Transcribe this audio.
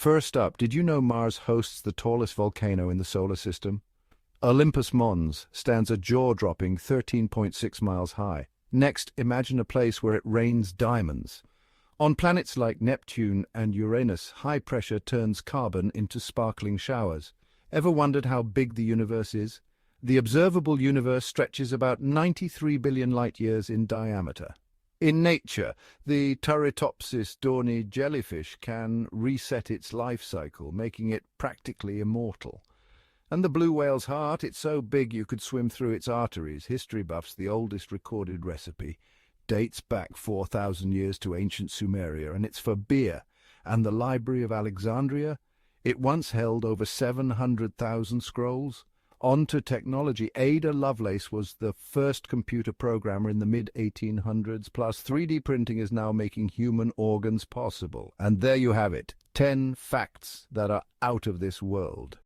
First up, did you know Mars hosts the tallest volcano in the solar system? Olympus Mons stands a jaw-dropping 13.6 miles high. Next, imagine a place where it rains diamonds. On planets like Neptune and Uranus, high pressure turns carbon into sparkling showers. Ever wondered how big the universe is? The observable universe stretches about 93 billion light-years in diameter. In nature, the Turritopsis dohrnii jellyfish can reset its life cycle, making it practically immortal. And the blue whale's heart, it's so big you could swim through its arteries. History buffs, the oldest recorded recipe, dates back 4,000 years to ancient Sumeria, and it's for beer. And the Library of Alexandria, it once held over 700,000 scrolls. On to technology. Ada Lovelace was the first computer programmer in the mid-1800s, plus 3D printing is now making human organs possible. And there you have it, 10 facts that are out of this world.